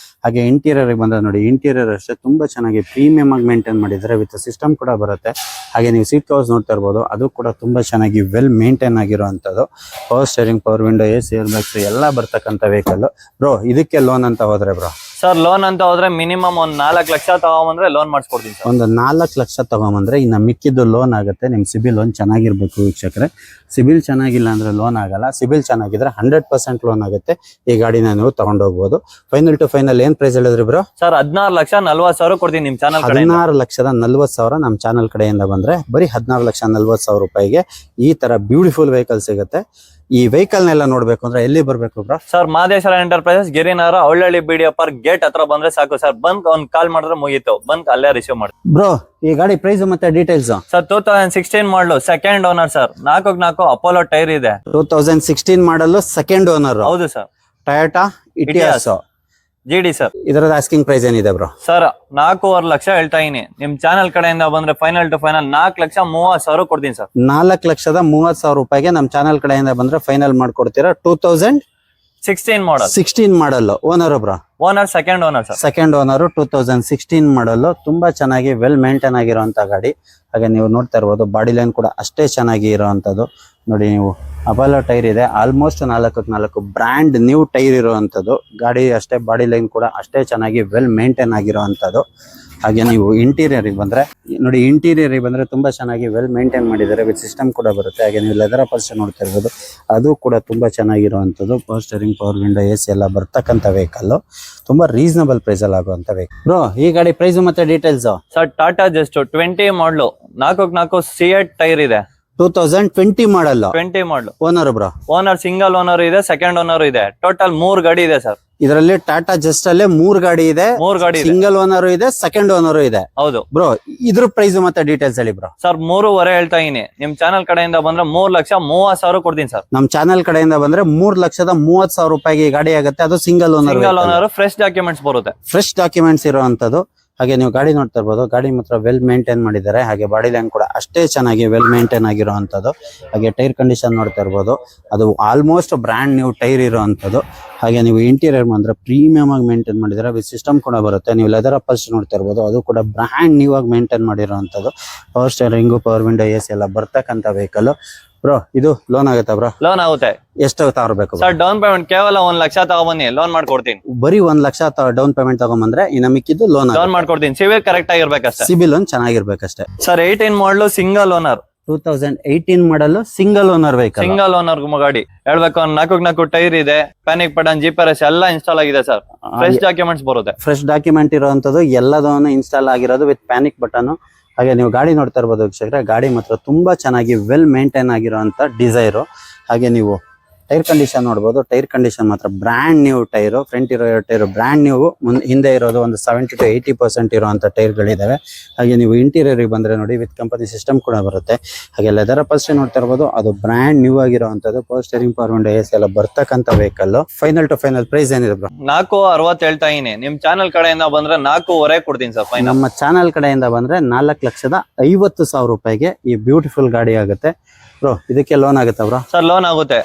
ಹಾಗೆ ಇಂಟೀರಿಯರ್ ಬಂದ್ರೆ ನೋಡಿ, ಇಂಟೀರಿಯರ್ ಅಷ್ಟೇ ತುಂಬಾ ಚೆನ್ನಾಗಿ ಪ್ರೀಮಿಯಂ ಆಗಿ ಮೇಂಟೈನ್ ಮಾಡಿದ್ದಾರೆ. ವಿತ್ ಸಿಸ್ಟಮ್ ಕೂಡ ಬರುತ್ತೆ. ಹಾಗೆ ನೀವು ಸೀಟ್ ಕವರ್ಸ್ ನೋಡ್ತಾ ಇರ್ಬೋದು, ಅದು ಕೂಡ ತುಂಬಾ ಚೆನ್ನಾಗಿ ವೆಲ್ ಮೇಂಟೈನ್ ಆಗಿರುವಂತದ್ದು. Power steering, power window, AC ಏರ್ಬ್ಯಾಗ್ಸ್ ಎಲ್ಲ ಬರ್ತಕ್ಕಂಥ ವೆಹಿಕಲ್. ಬ್ರೋ ಇದಕ್ಕೆ ಲೋನ್ ಅಂತ ಹೋದ್ರೆ ಬ್ರೋ? ಸರ್ ಲೋನ್ ಅಂತ ಹೋದ್ರೆ ಮಿನಿಮಮ್ 4 ಲಕ್ಷ ತಗೊಂಡ್ಬಂದ್ರೆ ಲೋನ್ ಮಾಡಿಸ್ಕೊಡ್ತೀನಿ ಸರ್. ಒಂದು 4 ಲಕ್ಷ ತಗೊಂಬಂದ್ರೆ ಇನ್ನು ಮಿಕ್ಕಿದ್ದು ಲೋನ್ ಆಗುತ್ತೆ. ನಿಮ್ ಸಿಬಿಲ್ ಲೋನ್ ಚೆನ್ನಾಗಿರ್ಬೇಕು ವೀಕ್ಷಕರೇ. ಸಿಬಿಲ್ ಚೆನ್ನಾಗಿಲ್ಲ ಅಂದ್ರೆ ಲೋನ್ ಆಗಲ್ಲ. ಸಿಬಿಲ್ ಚೆನ್ನಾಗಿದ್ರೆ 100% ಲೋನ್ ಆಗುತ್ತೆ. ಈ ಗಾಡಿನ ನೀವು ತಗೊಂಡೋಗ್ಬೋದು. ಫೈನಲ್ ಟು ಫೈನಲ್ ಏನ್ ಪ್ರೈಸ್ ಹೇಳಿದ್ರಿ ಬ್ರೋ? ಸರ್ 16,40,000 ಕೊಡ್ತೀನಿ ನಿಮ್ ಚಾನಲ್ ಕಡೆ. 16,40,000 ನಮ್ ಚಾನಲ್ ಕಡೆಯಿಂದ ಬಂದ್ರೆ ಬರೀ 16,40,000 ರೂಪಾಯಿಗೆ ಈ ತರ ಬ್ಯೂಟಿಫುಲ್ ವೆಹಿಕಲ್ ಸಿಗುತ್ತೆ. ಈ ವೆಹಿಕಲ್ ನೆಲ್ಲ ನೋಡ್ಬೇಕು ಅಂದ್ರೆ ಎಲ್ಲಿ ಬರ್ಬೇಕು bro? Sir Mahadeshwara enterprises, Girinagar, Avalahalli BDO park gate ಹತ್ರ ಬಂದ್ರೆ ಸಾಕು ಸರ್. ಬಂದ್ ಒಂದ್ ಕಾಲ್ ಮಾಡಿದ್ರೆ ಮುಗೀತು. ಬಂದ್ ಅಲ್ಲೇ ರಿಸೀವ್ ಮಾಡಿ. ಬ್ರೋ ಈ ಗಾಡಿ ಪ್ರೈಸ್ ಮತ್ತೆ details. Sir 2016 model, second owner sir. 4 Apollo tyre ಇದೆ. 2016 ಮಾಡಲು, ಸೆಕೆಂಡ್ ಓನರ್. ಹೌದು sir. Toyota Etios GD sir. ಇದರದ ಆಸ್ಕಿಂಗ್ ಪ್ರೈಸ್ ಏನಿದೆ ಬ್ರೋ? ಸರ್ 4.5 ಲಕ್ಷ ಹೇಳ್ತಾ ಇದೀನಿ. ನಿಮ್ ಚಾನಲ್ ಕಡೆಯಿಂದ ಬಂದ್ರೆ ಫೈನಲ್ ಟು ಫೈನಲ್ 4,30,000 ಕೊಡ್ತೀನಿ ಸರ್. 4,30,000 ರೂಪಾಯಿಗೆ ನಮ್ ಚಾನಲ್ ಕಡೆಯಿಂದ ಬಂದ್ರೆ ಫೈನಲ್ ಮಾಡ್ಕೊಡ್ತೀರಾ. 2016 model. Owner bro? Owner second owner sir. Second owner, 2016 model. ತುಂಬಾ ಚೆನ್ನಾಗಿ ವೆಲ್ ಮೇಂಟೈನ್ ಆಗಿರುವಂತ ಗಾಡಿ. ಹಾಗೆ ನೀವು ನೋಡ್ತಾ ಇರ್ಬೋದು, ಬಾಡಿ ಲೈನ್ ಕೂಡ ಅಷ್ಟೇ ಚೆನ್ನಾಗಿ ಇರುವಂತದ್ದು. ನೋಡಿ ನೀವು ಅಪೋಲೋ ಟೈರ್ ಇದೆ. ಆಲ್ಮೋಸ್ಟ್ 4 ಬ್ರ್ಯಾಂಡ್ ನ್ಯೂ ಟೈರ್ ಇರುವಂತದ್ದು ಗಾಡಿ. ಅಷ್ಟೇ ಬಾಡಿ ಲೈನ್ ಕೂಡ ಅಷ್ಟೇ ಚೆನ್ನಾಗಿ ವೆಲ್ ಮೇಂಟೈನ್ ಆಗಿರುವಂತದ್ದು. ಹಾಗೆ ನೀವು ಇಂಟೀರಿಯರ್ ಬಂದ್ರೆ ನೋಡಿ, ಇಂಟೀರಿಯರ್ ಬಂದ್ರೆ ತುಂಬಾ ಚೆನ್ನಾಗಿ ವೆಲ್ ಮೇಂಟೈನ್ ಮಾಡಿದ್ದಾರೆ, ವಿತ್ ಸಿಸ್ಟಮ್ ಕೂಡ ಬರುತ್ತೆ. ಹಾಗೆ ನೀವು ಲೆದರ್ ಅಪಲ್ಸ್ ನೋಡ್ತಾ ಇರ್ಬೋದು, ಅದು ಕೂಡ ತುಂಬಾ ಚೆನ್ನಾಗಿರುವಂತದ್ದು. Power steering, power window, AC ಎಲ್ಲ ಬರ್ತಕ್ಕಂಥ ವೆಹಿಕಲ್, ತುಂಬಾ ರೀಸನಬಲ್ ಪ್ರೈಸ್ ಅಲ್ಲಿ ಆಗುವಂತ ವೆಹಿಕಲ್. ಬ್ರೋ ಈ ಗಾಡಿ ಪ್ರೈಸ್ ಮತ್ತೆ ಡೀಟೇಲ್ಸ್. ಸರ್ ಟಾಟಾ ಜಸ್ಟ್ 20 ಮಾಡಲು 4x4 C8 ಟೈರ್ ಇದೆ. 2020 ಮಾಡಲ್ಲ. 20 ಮಾಡಲು. Owner bro? Owner single owner ಇದೆ, ಸೆಕೆಂಡ್ ಓನರ್ ಇದೆ. ಟೋಟಲ್ 3 ಗಾಡಿ ಇದೆ ಸರ್ ಇದರಲ್ಲಿ. ಟಾಟಾ ಜಸ್ಟ್ ಅಲ್ಲೇ 3 ಗಾಡಿ ಇದೆ. 3 ಗಾಡಿ ಇದೆ. ಸಿಂಗಲ್ ಓನರ್ ಇದೆ, ಸೆಕೆಂಡ್ ಓನರ್ ಇದೆ. ಹೌದು ಬ್ರೋ, ಇದ್ರ ಪ್ರೈಸ್ ಮತ್ತೆ ಡೀಟೇಲ್ಸ್ ಹೇಳಿ ಬ್ರೋ. ಸರ್ 3.5 ಹೇಳ್ತಾ ಇದೀನಿ. ನಿಮ್ ಚಾನಲ್ ಕಡೆಯಿಂದ ಬಂದ್ರೆ 3,30,000 ಕೊಡ್ತೀನಿ ಸರ್. ನಮ್ ಚಾನೆಲ್ ಕಡೆಯಿಂದ ಬಂದ್ರೆ 3,30,000 ರೂಪಾಯಿಗೆ ಈ ಗಾಡಿ ಆಗುತ್ತೆ. ಅದು single owner. Single owner, fresh documents ಬರುತ್ತೆ. ಫ್ರೆಶ್ ಡಾಕ್ಯುಮೆಂಟ್ಸ್ ಇರುವಂತದ್ದು. ಹಾಗೆ ನೀವು ಗಾಡಿ ನೋಡ್ತಾ ಇರ್ಬೋದು, ಗಾಡಿ ಮಾತ್ರ ವೆಲ್ ಮೇಂಟೈನ್ ಮಾಡಿದ್ದಾರೆ. ಹಾಗೆ ಬಾಡಿ ಲೈನ್ ಕೂಡ ಅಷ್ಟೇ ಚೆನ್ನಾಗಿ ವೆಲ್ ಮೇಂಟೈನ್ ಆಗಿರುವಂತದ್ದು. ಹಾಗೆ ಟೈರ್ ಕಂಡೀಷನ್ ನೋಡ್ತಾ ಇರ್ಬೋದು, ಅದು ಆಲ್ಮೋಸ್ಟ್ ಬ್ರ್ಯಾಂಡ್ ನ್ಯೂ ಟೈರ್ ಇರುವಂತದ್ದು. ಹಾಗೆ ನೀವು ಇಂಟೀರಿಯರ್ ಬಂದ್ರೆ ಪ್ರೀಮಿಯಂ ಆಗಿ ಮೇಂಟೈನ್ ಮಾಡಿದ್ದಾರೆ, ವಿತ್ ಸಿಸ್ಟಮ್ ಕೂಡ ಬರುತ್ತೆ. ನೀವು ಲೆದರ್ ಅಪಲ್ಸ್ ನೋಡ್ತಾ ಇರ್ಬೋದು, ಅದು ಕೂಡ ಬ್ರ್ಯಾಂಡ್ ನ್ಯೂ ಆಗಿ ಮೇಂಟೈನ್ ಮಾಡಿರುವಂತದ್ದು. Power steering, power window, AC ಎಲ್ಲ ಬರ್ತಕ್ಕಂಥ ವೆಹಿಕಲ್. ಬ್ರೋ ಇದು ಲೋನ್ ಆಗುತ್ತಾ ಬ್ರೋ? ಲೋನ್ ಆಗುತ್ತೆ. ಎಷ್ಟು ತಗೊಳ್ಬೇಕು ಸರ್ ಡೌನ್ ಪೇಮೆಂಟ್ ಕೇವಲ 1 ಲಕ್ಷ ತಗೊಬನ್ನಿ, ಲೋನ್ ಮಾಡ್ಕೊಡ್ತೀನಿ. ಬರೀ 1 ಲಕ್ಷ ಡೌನ್ ಪೇಮೆಂಟ್ ತಗೊಂಡ್ಬಂದ್ರೆ ಇನ್ನು ಮಿಕ್ಕಿದ್ದು ಲೋನ್ ಮಾಡ್ಕೊಡ್ತೀನಿ. Civil correct ಆಗಿರ್ಬೇಕಷ್ಟೇ. ಸಿಬಿಲ್ ಒಂದು ಚೆನ್ನಾಗಿರ್ಬೇಕಷ್ಟೇ. ಸರ್ 18 ಮಾಡಲು ಸಿಂಗಲ್ ಓನರ್. 2018 ಮಾಡಲು single owner vehicle. Single owner ಗಾಡಿ ಹೇಳ್ಬೇಕು, 4x4 ಟೈರ್ ಇದೆ, ಪ್ಯಾನಿಕ್ ಬಟನ್, GPS ಎಲ್ಲ ಇನ್ಸ್ಟಾಲ್ ಆಗಿದೆ ಸರ್. ಫ್ರೆಶ್ ಡಾಕ್ಯುಮೆಂಟ್ಸ್ ಬರುತ್ತೆ. ಫ್ರೆಶ್ ಡಾಕ್ಯುಮೆಂಟ್ ಇರುವಂತದ್ದು ಎಲ್ಲದನ್ನು ಇನ್ಸ್ಟಾಲ್ ಆಗಿರೋದು, ವಿತ್ ಪ್ಯಾನಿಕ್ ಬಟನ್. ಹಾಗೆ ನೀವು ಗಾಡಿ ನೋಡ್ತಾ ಇರ್ಬೋದು ವೀಕ್ಷಕರೇ, ಗಾಡಿ ಮಾತ್ರ ತುಂಬಾ ಚೆನ್ನಾಗಿ ವೆಲ್ ಮೇಂಟೈನ್ ಆಗಿರುವಂತ ಡಿಸೈರು. ಹಾಗೆ ನೀವು ಟೈರ್ ಕಂಡೀಷನ್ ನೋಡ್ಬೋದು, ಟೈರ್ ಕಂಡೀಷನ್ ಮಾತ್ರ ಬ್ರ್ಯಾಂಡ್ ನ್ಯೂ ಟೈರು. ಫ್ರಂಟ್ ಇರೋ ಟೈರ್ ಬ್ರ್ಯಾಂಡ್ ನ್ಯೂ, ಹಿಂದೆ ಇರೋದು ಒಂದು 70 to 80% ಇರುವಂತ ಟೈರ್ಗಳಿದಾವೆ. ಹಾಗೆ ನೀವು ಇಂಟೀರಿಯರ್ ಬಂದ್ರೆ ನೋಡಿ, ವಿತ್ ಕಂಪನಿ ಸಿಸ್ಟಮ್ ಕೂಡ ಬರುತ್ತೆ. ಹಾಗೆ ಲೆದರ್ ಅಪಲ್ಸ್ ನೋಡ್ತಾ ಇರ್ಬೋದು, ಅದು ಬ್ರ್ಯಾಂಡ್ ನ್ಯೂ ಆಗಿರುವಂತದ್ದು. Power steering, power window, AC ಎಲ್ಲ ಬರ್ತಕ್ಕಂಥ vehicle. Final to final price ಏನಿದೆ ಬ್ರೋ? 4.60 ಹೇಳ್ತಾ ಇದೀನಿ. ನಿಮ್ ಚಾನಲ್ ಕಡೆಯಿಂದ ಬಂದ್ರೆ 4.5 ಕೊಡ್ತೀನಿ ಸರ್ ಫೈನಲ್. ನಮ್ಮ ಚಾನಲ್ ಕಡೆಯಿಂದ ಬಂದ್ರೆ 4,50,000 ರೂಪಾಯಿಗೆ ಈ ಬ್ಯೂಟಿಫುಲ್ ಗಾಡಿ ಆಗುತ್ತೆ. ಬ್ರೋ ಇದಕ್ಕೆ ಲೋನ್ ಆಗುತ್ತಾ ಬ್ರೋ? ಸರ್ ಲೋನ್ ಆಗುತ್ತೆ.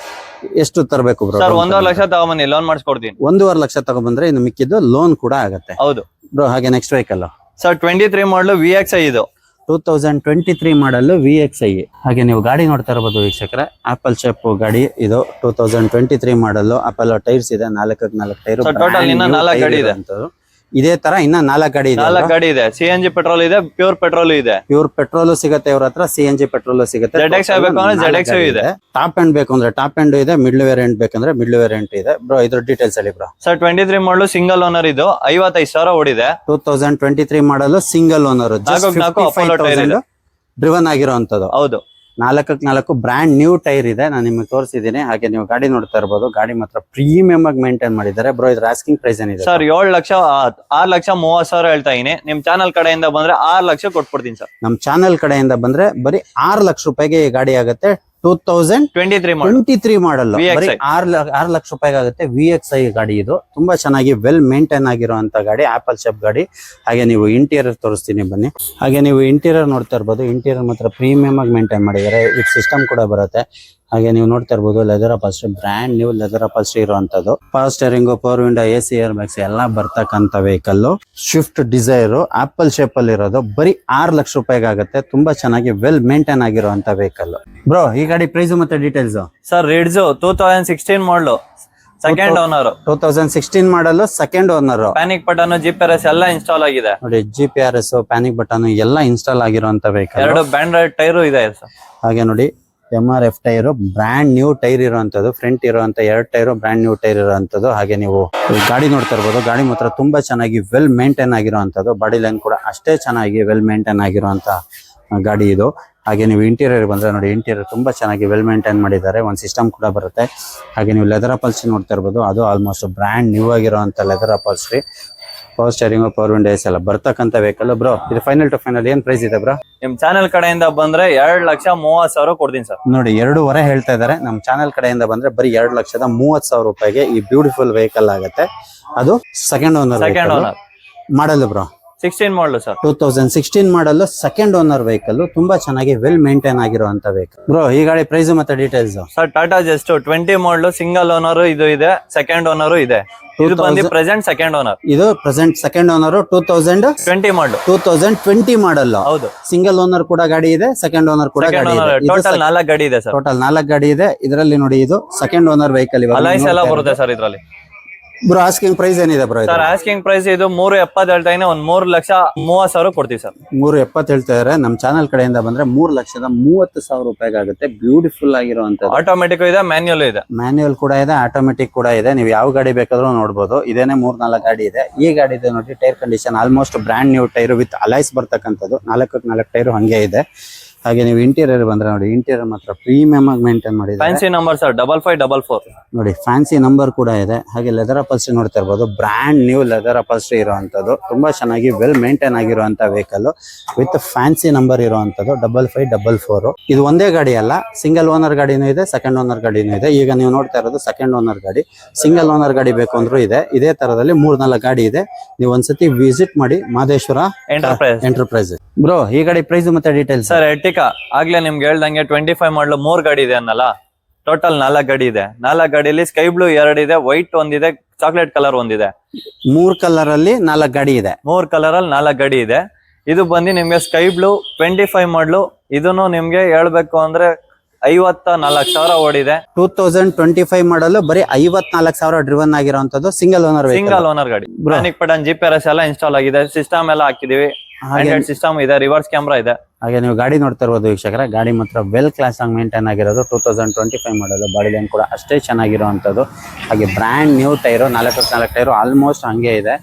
ಎಷ್ಟು ತರಬೇಕು ಬ್ರೋ? ಸರ್ 1.5 ಲಕ್ಷ ತಗೊಂಬನ್ನಿ, ಲೋನ್ ಮಾಡಿಸ್ಕೊಡ್ತೀನಿ. 1.5 ಲಕ್ಷ ತಗೊಂಡ್ಬಂದ್ರೆ ಇನ್ನು ಮಿಕ್ಕಿದ್ದು ಲೋನ್ ಕೂಡ ಆಗುತ್ತೆ. ಹೌದು ಬ್ರೋ. ಹಾಗೆ ನೆಕ್ಸ್ಟ್ ವೆಹಿಕಲ್ ಸರ್ 23 ಮಾಡಲು VXi ಇದು. 2023 ಮಾಡಲು VXi. ಹಾಗೆ ನೀವು ಗಾಡಿ ನೋಡ್ತಾ ಇರಬಹುದು ವೀಕ್ಷಕರೇ, ಆಪಲ್ ಶೇಪ್ ಗಾಡಿ ಇದು. 2023 ಮಾಡಲು ಆಪಲ್ ಟೈರ್ಸ್ ಇದೆ, 4x4 ಟೈರ್. ಟೋಟಲ್ ಇನ್ನ 4 ಗಾಡಿ ಇದೆ. ಇದೇ ತರ ಇನ್ನ 4 ಗಾಡಿ ಇದೆ. 4 ಗಾಡಿ ಇದೆ. CNG ಪೆಟ್ರೋಲ್ ಇದೆ, ಪ್ಯೂರ್ ಪೆಟ್ರೋಲ್ ಇದೆ. ಪ್ಯೂರ್ ಪೆಟ್ರೋಲ್ ಸಿಗುತ್ತೆ ಇವ್ರ ಹತ್ರ, CNG ಪೆಟ್ರೋಲ್ ಸಿಗುತ್ತೆ. ZX ಬೇಕು ಅಂದ್ರೆ ZX ಇದೆ. ಟಾಪ್ ಎಂಡ್ ಬೇಕು ಅಂದ್ರೆ ಟಾಪ್ ಎಂಡ್ ಇದೆ, ಮಿಡ್ಲ್ ವೇರಿಯಂಟ್ ಬೇಕಂದ್ರೆ ಮಿಡ್ಲ್ ವೇರಿಯಂಟ್ ಇದೆ. ಬ್ರೋ ಇದ್ರ ಡೀಟೇಲ್ಸ್ ಹೇಳಿ ಬ್ರೋ. ಸರ್ 23 ಮಾಡಲು ಸಿಂಗಲ್ ಓನರ್ ಇದು, 55,000 ಓಡಿದೆ. 2023 ಮಾಡಲು ಸಿಂಗಲ್ ಓನರ್, ಡ್ರಿವನ್ ಆಗಿರುವಂತದ್ದು. ಹೌದು, 4x4 ಬ್ರ್ಯಾಂಡ್ ನ್ಯೂ ಟೈರ್ ಇದೆ. ನಾನು ನಿಮಗೆ ತೋರಿಸಿದ್ದೀನಿ. ಹಾಗೆ ನೀವು ಗಾಡಿ ನೋಡ್ತಾ ಇರ್ಬೋದು, ಗಾಡಿ ಮಾತ್ರ ಪ್ರೀಮಿಯಂ ಆಗಿ ಮೇಂಟೈನ್ ಮಾಡಿದ್ದಾರೆ. ಬ್ರೋ ಇದ್ರ ಆಸ್ಕಿಂಗ್ ಪ್ರೈಸ್ ಏನಿದೆ ಸರ್? 6,30,000 ಹೇಳ್ತಾ ಇದೀನಿ. ನಿಮ್ ಚಾನಲ್ ಕಡೆಯಿಂದ ಬಂದ್ರೆ 6 ಲಕ್ಷ ಕೊಟ್ಬಿಡ್ತೀನಿ ಸರ್. ನಮ್ ಚಾನಲ್ ಕಡೆಯಿಂದ ಬಂದ್ರೆ ಬರೀ 6 ಲಕ್ಷ ರೂಪಾಯಿಗೆ ಈ ಗಾಡಿ ಆಗುತ್ತೆ. 2023 ಮಾಡಲ್ಲ, 6 ಲಕ್ಷ ರೂಪಾಯಿಗೆ ಆಗುತ್ತೆ. VXi ಗಾಡಿ ಇದು. ತುಂಬಾ ಚೆನ್ನಾಗಿ ವೆಲ್ ಮೇಂಟೈನ್ ಆಗಿರುವಂತ ಗಾಡಿ, ಆಪಲ್ ಶೇಪ್ ಗಾಡಿ. ಹಾಗೆ ನೀವು ಇಂಟೀರಿಯರ್ ತೋರಿಸ್ತೀನಿ ಬನ್ನಿ. ಹಾಗೆ ನೀವು ಇಂಟೀರಿಯರ್ ನೋಡ್ತಾ ಇರ್ಬೋದು, ಇಂಟೀರಿಯರ್ ಮಾತ್ರ ಪ್ರೀಮಿಯಂ ಆಗಿ ಮೇಂಟೈನ್ ಮಾಡಿದ್ದಾರೆ, ವಿತ್ ಸಿಸ್ಟಮ್ ಕೂಡ ಬರುತ್ತೆ. ಹಾಗೆ ನೀವು ನೋಡ್ತಾ ಇರ್ಬೋದು, ಲೆದರ್ ಅಪಲ್ಸ್ಟ್ರಿ, ಬ್ರ್ಯಾಂಡ್ ನ್ಯೂ ಲೆದರ್ ಅಪಲ್ಸ್ಟ್ರಿ ಇರುವಂತದ್ದು. Power steering, power window, AC, air bags ಎಲ್ಲ ಬರ್ತಕ್ಕಂಥ vehicle. Swift Dzire apple shape ಅಲ್ಲಿ ಇರೋದು, ಬರೀ 6 ಲಕ್ಷ ರೂಪಾಯಿಗೆ ಆಗುತ್ತೆ. ತುಂಬಾ ಚೆನ್ನಾಗಿ ವೆಲ್ ಮೇಂಟೈನ್ ಆಗಿರುವಂತ ವೆಹಿಕಲ್. ಬ್ರೋ ಈ ಗಾಡಿ ಪ್ರೈಸ್ ಮತ್ತೆ details? Sir ridge 2016 model, second owner. 2016 model second owner. Panic button, GPS ಎಲ್ಲ ಇನ್ಸ್ಟಾಲ್ ಆಗಿದೆ ನೋಡಿ. GPS, ಪ್ಯಾನಿಕ್ ಬಟನ್ ಎಲ್ಲ ಇನ್ಸ್ಟಾಲ್ ಆಗಿರುವಂತ ವೆಹಿಕಲ್. 2 ಬ್ಯಾಂಡ್ರೈಡ್ ಟೈರು ಇದೆ ಸರ್. ಹಾಗೆ ನೋಡಿ, MRF tyre, brand new tyre ಇರುವಂತದ್ದು. ಫ್ರಂಟ್ ಇರುವಂತ 2 ಟೈರು ಬ್ರ್ಯಾಂಡ್ ನ್ಯೂ ಟೈರ್ ಇರುವಂತದ್ದು. ಹಾಗೆ ನೀವು ಗಾಡಿ ನೋಡ್ತಾ ಇರ್ಬೋದು, ಗಾಡಿ ಮಾತ್ರ ತುಂಬಾ ಚೆನ್ನಾಗಿ ವೆಲ್ ಮೇಂಟೈನ್ ಆಗಿರುವಂತದ್ದು. ಬಾಡಿ ಲೈನ್ ಕೂಡ ಅಷ್ಟೇ ಚೆನ್ನಾಗಿ ವೆಲ್ ಮೇಂಟೈನ್ ಆಗಿರುವಂತ ಗಾಡಿ ಇದು. ಹಾಗೆ ನೀವು ಇಂಟೀರಿಯರ್ ಬಂದ್ರೆ ನೋಡಿ, ಇಂಟೀರಿಯರ್ ತುಂಬಾ ಚೆನ್ನಾಗಿ ವೆಲ್ ಮೇಂಟೈನ್ ಮಾಡಿದ್ದಾರೆ, ಒಂದು ಸಿಸ್ಟಮ್ ಕೂಡ ಬರುತ್ತೆ. ಹಾಗೆ ನೀವು ಲೆದರ್ ಅಪಲ್ಸ್ಟ್ರಿ ನೋಡ್ತಾ ಇರ್ಬೋದು, ಅದು ಆಲ್ಮೋಸ್ಟ್ ಬ್ರ್ಯಾಂಡ್ ನ್ಯೂ ಆಗಿರುವಂತ leather upholstery. Power steering, power window, AC ಎಲ್ಲ ಬರ್ತಕ್ಕಂಥ ವೆಹಿಕಲ್. ಬ್ರೋ ಇದು ಫೈನಲ್ ಟು ಫೈನಲ್ ಏನ್ ಪ್ರೈಸ್ ಇದೆ ಬ್ರೋ? ನಿಮ್ ಚಾನಲ್ ಕಡೆಯಿಂದ ಬಂದ್ರೆ 2,30,000 ಕೊಡ್ತೀನಿ ಸರ್. ನೋಡಿ 2.5 ಹೇಳ್ತಾ ಇದಾರೆ. ನಮ್ ಚಾನಲ್ ಕಡೆಯಿಂದ ಬಂದ್ರೆ ಬರೀ 2,30,000 ರೂಪಾಯಿಗೆ ಈ ಬ್ಯೂಟಿಫುಲ್ ವೆಹಿಕಲ್ ಆಗುತ್ತೆ. ಅದು ಸೆಕೆಂಡ್ ಓನರ್. ಮಾಡಲ್ ಬ್ರೋ 16 ಮಾಡಲು sir. 2016 model second owner vehicle. ತುಂಬಾ ಚೆನ್ನಾಗಿ ವೆಲ್ ಮೇಂಟೈನ್ ಆಗಿರುವಂತ ವೆಹಿಕಲ್. ಬ್ರೋ ಈ ಗಾಡಿ ಪ್ರೈಸ್ ಮತ್ತೆ ಡೀಟೇಲ್ಸ್? ಸರ್ ಟಾಟಾ ಜಸ್ಟ್ 20 ಮಾಡಲು ಸಿಂಗಲ್ ಓನರ್ ಇದು ಇದೆ, ಸೆಕೆಂಡ್ ಓನರ್ ಇದೆ. ಇದು ಬಂದು ಪ್ರೆಸೆಂಟ್ ಸೆಕೆಂಡ್ ಓನರ್. ಇದು ಪ್ರೆಸೆಂಟ್ ಸೆಕೆಂಡ್ ಓನರ್. 2020 ಮಾಡಲು. 2020 ಮಾಡಲ್ಲ. ಹೌದು. ಸಿಂಗಲ್ ಓನರ್ ಕೂಡ ಗಾಡಿ ಇದೆ, ಸೆಕೆಂಡ್ ಓನರ್ ಕೂಡ ಗಾಡಿ ಇದೆ. ಟೋಟಲ್ 4 ಗಾಡಿ ಇದೆ ಸರ್. ಟೋಟಲ್ 4 ಗಾಡಿ ಇದೆ. ಇದರಲ್ಲಿ ನೋಡಿ, ಇದು ಸೆಕೆಂಡ್ ಓನರ್ ವೆಹಿಕಲ್. ಅಲೈಸ್ ಎಲ್ಲ ಬರುತ್ತೆ ಸರ್ ಇದರಲ್ಲಿ. ಬ್ರೋ ಆಸ್ಕಿಂಗ್ ಪ್ರೈಸ್ ಏನಿದೆ ಬ್ರೋ? ಸರ್ ಆಸ್ಕಿಂಗ್ ಪ್ರೈಸ್ ಇದು 370 ಹೇಳ್ತಾ ಇದೀನಿ, ಒಂದ್ 3,30,000 ಕೊಡ್ತೀವಿ ಸರ್. 370 ಹೇಳ್ತಾ ಇದಾರೆ. ನಮ್ಮ ಚಾನಲ್ ಕಡೆಯಿಂದ ಬಂದ್ರೆ 3,30,000 ರೂಪಾಯಿಗೆ ಆಗುತ್ತೆ. ಬ್ಯೂಟಿಫುಲ್ ಆಗಿರುವಂತದ್ದು. ಆಟೋಮೆಟಿಕ್ ಇದೆ, ಮ್ಯಾನ್ಯುಯಲ್ ಇದೆ. ಮ್ಯಾನ್ಯುಯಲ್ ಕೂಡ ಇದೆ, ಆಟೋಮೆಟಿಕ್ ಕೂಡ ಇದೆ. ನೀವು ಯಾವ ಗಾಡಿ ಬೇಕಾದ್ರೂ ನೋಡ್ಬೋದು. ಇದೇನೆ 3-4 ಗಾಡಿ ಇದೆ. ಈ ಗಾಡಿ ಇದೆ ನೋಡಿ, tyre condition almost brand new tyre with alloys ಬರ್ತಕ್ಕಂಥದ್ದು. 4 ಟೈರ್ ಹಂಗೆ ಇದೆ. ಹಾಗೆ ನೀವು ಇಂಟೀರಿಯರ್ ಬಂದ್ರೆ ನೋಡಿ, ಇಂಟೀರಿಯರ್ ಮಾತ್ರ ಪ್ರೀಮಿಯಂ ಆಗಿ ಮೇಂಟೈನ್ ಮಾಡಿದ್ದಾರೆ. ಫ್ಯಾನ್ಸಿ ನಂಬರ್ ಸರ್ 5544 ನೋಡಿ, ಫ್ಯಾನ್ಸಿ ನಂಬರ್ ಕೂಡ ಇದೆ. ಹಾಗೆ ಲೆದರ್ ಅಪಲ್ಸ್ಟ್ರಿ ನೋಡ್ತಾ ಇರ್ಬೋದು, ಬ್ರ್ಯಾಂಡ್ ನ್ಯೂ ಲೆದರ್ ಅಪಲ್ಸ್ಟ್ರಿ ಇರುವಂತದ್ದು. ತುಂಬಾ ಚೆನ್ನಾಗಿ ವೆಲ್ ಮೇಂಟೈನ್ ಆಗಿರುವಂತ ವೆಹಿಕಲ್ ವಿತ್ ಫ್ಯಾನ್ಸಿ ನಂಬರ್ ಇರುವಂತದ್ದು 5544. ಇದು ಒಂದೇ ಗಾಡಿ ಅಲ್ಲ, ಸಿಂಗಲ್ ಓನರ್ ಗಾಡಿನೂ ಇದೆ, ಸೆಕೆಂಡ್ ಓನರ್ ಗಾಡಿನೂ ಇದೆ. ಈಗ ನೀವು ನೋಡ್ತಾ ಇರೋದು ಸೆಕೆಂಡ್ ಓನರ್ ಗಾಡಿ. ಸಿಂಗಲ್ ಓನರ್ ಗಾಡಿ ಬೇಕು ಅಂದ್ರೂ ಇದೆ. ಇದೇ ತರದಲ್ಲಿ 3-4 ಗಾಡಿ ಇದೆ. ನೀವು ಒಂದ್ಸತಿ ವಿಸಿಟ್ ಮಾಡಿ ಮಾದೇಶ್ವರ ಎಂಟರ್ಪ್ರೈಸ್. ಬ್ರೋ, ಈ ಗಾಡಿ ಪ್ರೈಸ್ ಮತ್ತೆ ಡೀಟೇಲ್ಸ್ ಸರ್. ಎರ್ಟಿಕಾ ಆಗ್ಲೇ ನಿಮ್ಗೆ ಹೇಳ್ದಂಗೆ 25 ಮಾಡಲು 3 ಗಾಡಿ ಇದೆ ಅನ್ನಲ್ಲ, ಟೋಟಲ್ 4 ಗಾಡಿ ಇದೆ. 4 ಗಾಡಿಯಲ್ಲಿ ಸ್ಕೈ ಬ್ಲೂ 2 ಇದೆ, ವೈಟ್ ಒಂದಿದೆ, ಚಾಕ್ಲೇಟ್ ಕಲರ್ ಒಂದಿದೆ. 3 ಕಲರ್ ಅಲ್ಲಿ 4 ಗಾಡಿ ಇದೆ. 3 ಕಲರ್ ಅಲ್ಲಿ 4 ಗಾಡಿ ಇದೆ. ಇದು ಬಂದು ನಿಮ್ಗೆ ಸ್ಕೈ ಬ್ಲೂ 25 ಮಾಡಲು. ಇದನ್ನು ನಿಮ್ಗೆ ಹೇಳ್ಬೇಕು ಅಂದ್ರೆ 54,000 ಓಡಿದೆ. 2025 ಮಾಡಲು ಬರೀ 54,000 ಡ್ರಿವನ್ ಆಗಿರುವಂತದ್ದು ಸಿಂಗಲ್ ಓನರ್ ಗಾಡಿ. ಬ್ರಾನಿಕ್ ಪಟನ್ GPS ಎಲ್ಲ ಇನ್ಸ್ಟಾಲ್ ಆಗಿದೆ, ಸಿಸ್ಟಮ್ ಎಲ್ಲ ಹಾಕಿದೀವಿ, ಸಿಸ್ಟಮ್ ಇದೆ, ರಿವರ್ಸ್ ಕ್ಯಾಮ್ರಾ ಇದೆ. ಹಾಗೆ ನೀವು ಗಾಡಿ ನೋಡ್ತಾ ಇರ್ಬೋದು ವೀಕ್ಷಕರ, ಗಾಡಿ ಮಾತ್ರ ವೆಲ್ ಕ್ಲಾಸ್ ಆಗಿ ಮೇಂಟೈನ್ ಆಗಿರೋದು. 2025 ಮಾಡಲು. ಬಾಡಿ ಲೈನ್ ಕೂಡ ಅಷ್ಟೇ ಚೆನ್ನಾಗಿರುವಂತದ್ದು. ಹಾಗೆ brand new tyre, 4 tyre almost ಹಂಗೆ ಇದೆ.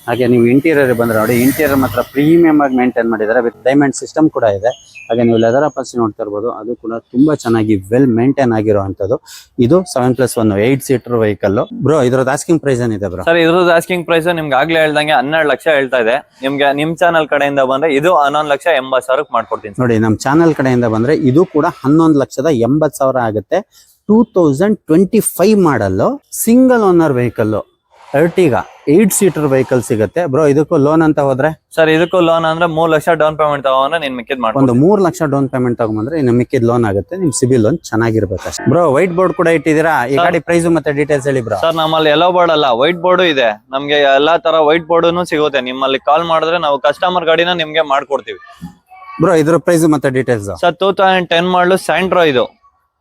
ಹಾಗೆ ನೀವು ಇಂಟೀರಿಯರ್ ಬಂದ್ರೆ ನೋಡಿ, ಇಂಟೀರಿಯರ್ ಮಾತ್ರ ಪ್ರೀಮಿಯಂ ಆಗಿ ಮೇಂಟೈನ್ ಮಾಡಿದ್ದಾರೆ. ವಿತ್ ಡೈಮಂಡ್ ಸಿಸ್ಟಮ್ ಕೂಡ ಇದೆ. ಹಾಗೆ ನೀವು ಲೆದರ್ ಅಪಲ್ಸ್ಟ್ರಿ ನೋಡ್ತಾ ಇರ್ಬೋದು, ಅದು ಕೂಡ ತುಂಬಾ ಚೆನ್ನಾಗಿ ವೆಲ್ ಮೇಂಟೈನ್ ಆಗಿರುವಂತದ್ದು. ಇದು 7+1 8 ಸೀಟರ್ ವೆಹಿಕಲ್. ಬ್ರೋ, ಇದ್ರದ್ದು ಆಸ್ಕಿಂಗ್ ಪ್ರೈಸ್ ಏನಿದೆ ಬ್ರೋ? ಸರ್, ಇದ್ರದ್ದು ಆಸ್ಕಿಂಗ್ ಪ್ರೈಸ್ ನಿಮ್ಗೆ ಆಗ್ಲೇ ಹೇಳ್ದಂಗೆ 12 ಲಕ್ಷ ಹೇಳ್ತಾ ಇದೆ. ನಿಮ್ಗೆ ನಿಮ್ ಚಾನಲ್ ಕಡೆಯಿಂದ ಬಂದ್ರೆ ಇದು 11,80,000 ಮಾಡ್ಕೊಡ್ತೀನಿ ನೋಡಿ. ನಮ್ಮ ಚಾನಲ್ ಕಡೆಯಿಂದ ಬಂದ್ರೆ ಇದು ಕೂಡ 11,80,000 ಆಗುತ್ತೆ. 2025 ಮಾಡಲು single owner vehicle Ertiga 8 seater vehicle ಸಿಗುತ್ತೆ. ಬ್ರೋ, ಇದಕ್ಕೂ ಲೋನ್ ಅಂತ ಹೋದ್ರೆ? ಸರ್, ಇದಕ್ಕೂ ಲೋನ್ ಅಂದ್ರೆ 3 ಲಕ್ಷ ಡೌನ್ ಪೇಮೆಂಟ್ ತಗೊಂಡ್ರೆ ನಿನ್ ಮಿಕ್ಕಿದ್ ಮಾಡ್ಬೋದು. ಒಂದು 3 ಲಕ್ಷ ಡೌನ್ ಪೇಮೆಂಟ್ ತಗೊಂಡ್ರೆ ಇನ್ನು ಮಿಕ್ಕಿದ್ ಲೋನ್ ಆಗುತ್ತೆ. ನಿಮ್ ಸಿಬಿಲ್ ಲೋನ್ ಚೆನ್ನಾಗಿರ್ಬೇಕು ಅಷ್ಟೇ. ಬ್ರೋ, ವೈಟ್ ಬೋರ್ಡ್ ಕೂಡ ಇಟ್ಟಿದ್ದೀರಾ? ಈ ಗಾಡಿ ಪ್ರೈಸ್ ಮತ್ತೆ ಡೀಟೇಲ್ಸ್ ಹೇಳಿ ಬ್ರೋ. ಸರ್, ನಮ್ಮಲ್ಲಿ ಎಲ್ಲೋ ಬೋರ್ಡ್ ಅಲ್ಲ, ವೈಟ್ ಬೋರ್ಡ್ ಇದೆ. ನಮ್ಗೆ ಎಲ್ಲಾ ತರ ವೈಟ್ ಬೋರ್ಡ್ ಸಿಗುತ್ತೆ. ನಿಮ್ಮಲ್ಲಿ ಕಾಲ್ ಮಾಡಿದ್ರೆ ನಾವು ಕಸ್ಟಮರ್ ಗಾಡಿನ ನಿಮ್ಗೆ ಮಾಡ್ಕೊಡ್ತೀವಿ. ಬ್ರೋ, ಇದ್ರ ಪ್ರೈಸ್ ಮತ್ತೆ ಡೀಟೇಲ್ಸ್? ಸರ್, 2010 ಮಾಡಲು ಸ್ಯಾಂಟ್ರೋ. ಇದು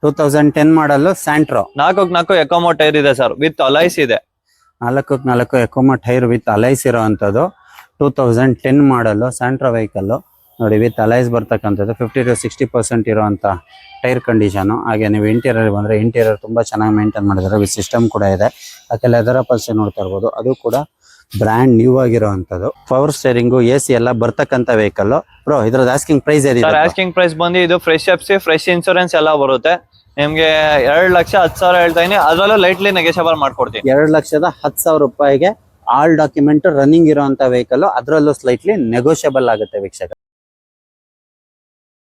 2010 ಮಾಡಲು ಸ್ಯಾಂಟ್ರೋ. 4x4 ಎಕೋಮೋ ಟೈರ್ ಇದೆ ಸರ್, ವಿತ್ ಅಲೈಸ್ ಇದೆ. 4x4 ಎಕೋಮಾ ಟೈರ್ ವಿತ್ ಅಲೈಸ್ ಇರುವಂತದ್ದು. 2010 ಮಾಡಲು ಸ್ಯಾಂಟ್ರೋ ವೆಹಿಕಲ್ ನೋಡಿ, ವಿತ್ ಅಲೈಸ್ ಬರ್ತಕ್ಕಂಥದ್ದು. 50 to 60% ಇರುವಂತ ಟೈರ್ ಕಂಡೀಷನ್. ಹಾಗೆ ನೀವು ಇಂಟೀರಿಯರ್ ಬಂದ್ರೆ ಇಂಟೀರಿಯರ್ ತುಂಬಾ ಚೆನ್ನಾಗಿ ಮೇಂಟೈನ್ ಮಾಡಿದ್ದಾರೆ. ವಿತ್ ಸಿಸ್ಟಮ್ ಕೂಡ ಇದೆ. ಯಾಕೆ ಲೆದರ್ ಅಪಲ್ಸ್ಟ್ರಿ ನೋಡ್ತಾ ಇರ್ಬೋದು, ಅದು ಕೂಡ ಬ್ರ್ಯಾಂಡ್ ನ್ಯೂ ಆಗಿರುವಂತದ್ದು. ಪವರ್ ಸ್ಟೇರಿಂಗು, AC ಎಲ್ಲ ಬರ್ತಕ್ಕಂಥ ವೆಹಿಕಲ್. ಬ್ರೋ, ಇದ್ರದ್ದು ಆಸ್ಕಿಂಗ್ ಪ್ರೈಸ್ ಏನಿದೆ? ಆಸ್ಕಿಂಗ್ ಪ್ರೈಸ್ ಬಂದು ಇದು ಫ್ರೆಶ್ ಎಫ್ಸಿ, ಫ್ರೆಶ್ ಇನ್ಶೂರೆನ್ಸ್ ಎಲ್ಲ ಬರುತ್ತೆ. ನಿಮ್ಗೆ 2,10,000 ಹೇಳ್ತಾ ಇದೀನಿ, ಅದರಲ್ಲೂ ಲೈಟ್ಲಿ ನೆಗೆಷಿಯಬಲ್ ಮಾಡ್ಕೊಡ್ತೀನಿ. 2,10,000 ರೂಪಾಯಿಗೆ ಆಲ್ ಡಾಕ್ಯುಮೆಂಟ್ ರನ್ನಿಂಗ್ ಇರುವಂತ ವೆಹಿಕಲ್, ಅದರಲ್ಲೂ ಸ್ಲೈಟ್ಲಿ ನೆಗೋಷಿಯಬಲ್ ಆಗುತ್ತೆ ವೀಕ್ಷಕ.